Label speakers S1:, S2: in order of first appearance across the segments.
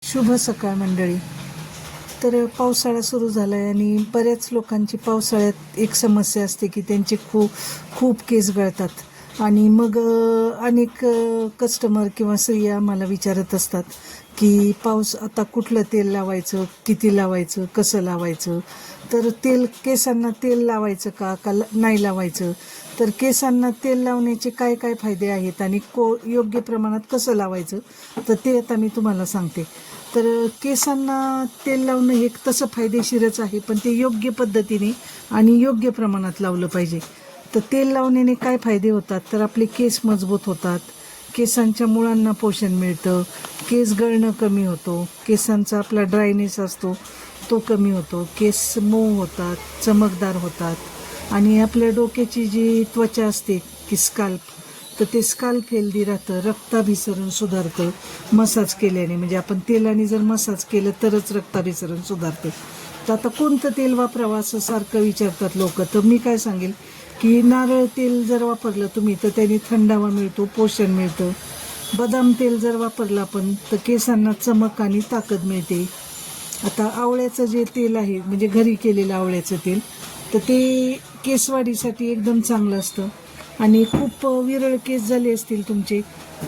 S1: शुभ सकाळ मंडळी. तर पावसाळा सुरू झाला आहे आणि बऱ्याच लोकांची पावसाळ्यात एक समस्या असते की त्यांचे खूप केस गळतात आणि मग अनेक कस्टमर किंवा स्त्रिया आम्हाला विचारत असतात की पाऊस आता कुठलं तेल लावायचं, किती लावायचं, कसं लावायचं. तर केसांना तेल लावायचं का नाही लावायचं, तर केसांना तेल लावण्याचे काय काय फायदे आहेत आणि योग्य प्रमाणात कसं लावायचं, तर ते आता मी तुम्हाला सांगते. तर केसांना तेल लावणं हे तसं फायदेशीरच आहे, पण ते योग्य पद्धतीने आणि योग्य प्रमाणात लावलं पाहिजे. तर तेल लावण्याने काय फायदे होतात, तर आपले केस मजबूत होतात, केसांच्या मुळांना पोषण मिळतं, केस गळणं कमी होतो, केसांचा आपला ड्रायनेस असतो तो कमी होतो, केस मऊ होतात, चमकदार होतात आणि आपल्या डोक्याची जी त्वचा असते की स्काल्प, तर ते स्काल्प हेल्दी राहतं, रक्ताभिसरण सुधारतं मसाज केल्याने. म्हणजे आपण तेलाने जर मसाज केलं तरच रक्ताभिसरण सुधारतं. तर आता कोणतं तेल वापरावं असं सारखं विचारतात लोक. तर मी काय सांगेल की नारळ तेल जर वापरलं तुम्ही तर त्याने थंडावा मिळतो, पोषण मिळतं. बदाम तेल जर वापरलं आपण तर केसांना चमक आणि ताकद मिळते. आता आवळ्याचं जे तेल आहे, म्हणजे घरी केलेलं आवळ्याचं तेल, तर ते केसवाढीसाठी एकदम चांगलं असतं. आणि खूप विरळ केस झाले असतील तुमचे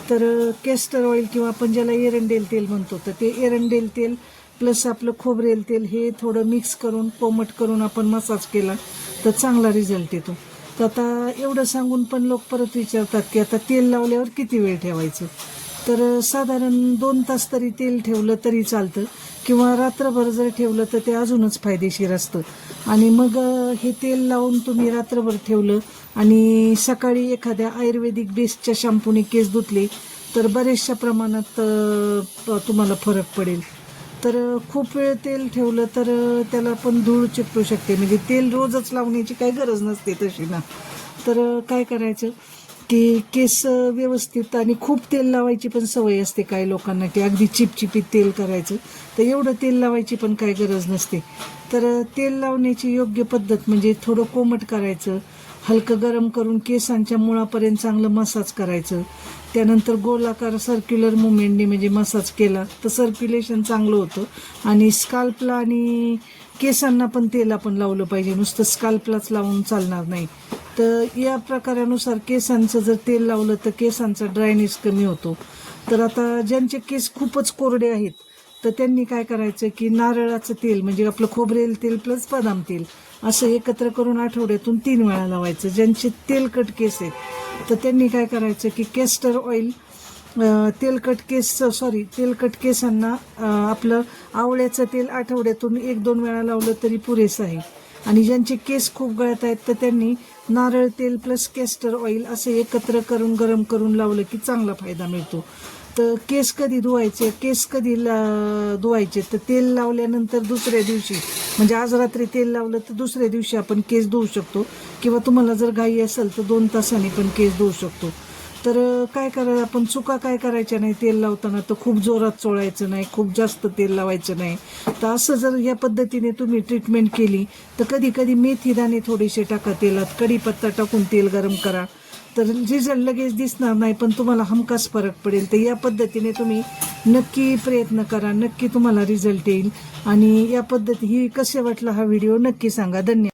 S1: तर कॅस्टर ऑइल किंवा आपण ज्याला एरंडेल तेल म्हणतो, तर ते एरंडेल तेल प्लस आपलं खोबरेल तेल हे थोडं मिक्स करून कोमट करून आपण मसाज केला तर चांगला रिझल्ट येतो. तर आता एवढं सांगून पण लोक परत विचारतात की आता तेल लावल्यावर किती वेळ ठेवायचं. तर साधारण 2 तास तरी तेल ठेवलं तरी चालतं किंवा रात्रभर जर ठेवलं तर ते अजूनच फायदेशीर असतं. आणि मग हे तेल लावून तुम्ही रात्रभर ठेवलं आणि सकाळी एखाद्या आयुर्वेदिक बेस्डच्या शॅम्पूने केस धुतले तर बरेचशा प्रमाणात तुम्हाला फरक पडेल. तर खूप वेळ तेल ठेवलं तर त्याला पण धूळ चिकटू शकते. म्हणजे तेल रोजच लावण्याची काही गरज नसते तशी ना. तर काय करायचं की केस व्यवस्थित, आणि खूप तेल लावायची पण सवय असते काही लोकांना की अगदी चिपचिपीत तेल करायचं, तर एवढं तेल लावायची पण काही गरज नसते. तर तेल लावण्याची योग्य पद्धत म्हणजे थोडं कोमट करायचं, हलकं गरम करून केसांच्या मुळापर्यंत चांगलं मसाज करायचं. त्यानंतर गोलाकार सर्क्युलर मुवमेंटने म्हणजे मसाज केला तर सर्क्युलेशन चांगलं होतं आणि स्काल्पला आणि केसांना पण तेल आपण लावलं पाहिजे, नुसतं स्काल्पलाच लावून चालणार नाही. तर या प्रकारानुसार केसांचं जर तेल लावलं तर केसांचा ड्रायनेस कमी होतो. तर आता ज्यांचे केस खूपच कोरडे आहेत तर त्यांनी काय करायचं की नारळाचं तेल म्हणजे आपलं खोबरेल तेल प्लस बदाम तेल असं एकत्र करून आठवड्यातून 3 वेळा लावायचं. ज्यांचे तेलकट केस आहेत तर त्यांनी काय करायचं की कॅस्टर ऑइल तेलकट केसांना आपलं आवळ्याचं तेल आठवड्यातून 1-2 वेळा लावलं तरी पुरेसं आहे. आणि ज्यांचे केस खूप गळत आहेत तर त्यांनी नारळ तेल प्लस कॅस्टर ऑइल असं एकत्र करून गरम करून लावलं की चांगला फायदा मिळतो. तर केस कधी धुवायचे तर तेल लावल्यानंतर दुसऱ्या दिवशी, म्हणजे आज रात्री तेल लावलं तर दुसऱ्या दिवशी आपण केस धुवू शकतो किंवा तुम्हाला जर घाई असेल तर 2 तासांनी पण केस धुवू शकतो. तर काय करायचं, आपण चुका काय करायच्या नाही तेल लावताना, तर खूप जोरात चोळायचं नाही, खूप जास्त तेल लावायचं नाही. तर असं जर या पद्धतीने तुम्ही ट्रीटमेंट केली तर कधी कधी मेथी दाणे थोडेसे टाका तेलात, कढीपत्ता टाकून तेल गरम करा, तर रिझल्ट लगेच दिसणार नाही पण तुम्हाला हमखास फरक पडेल. तर या पद्धतीने तुम्ही नक्की प्रयत्न करा, नक्की तुम्हाला रिझल्ट येईल. आणि या पद्धती ही कसे वाटला हा व्हिडिओ नक्की सांगा. धन्यवाद.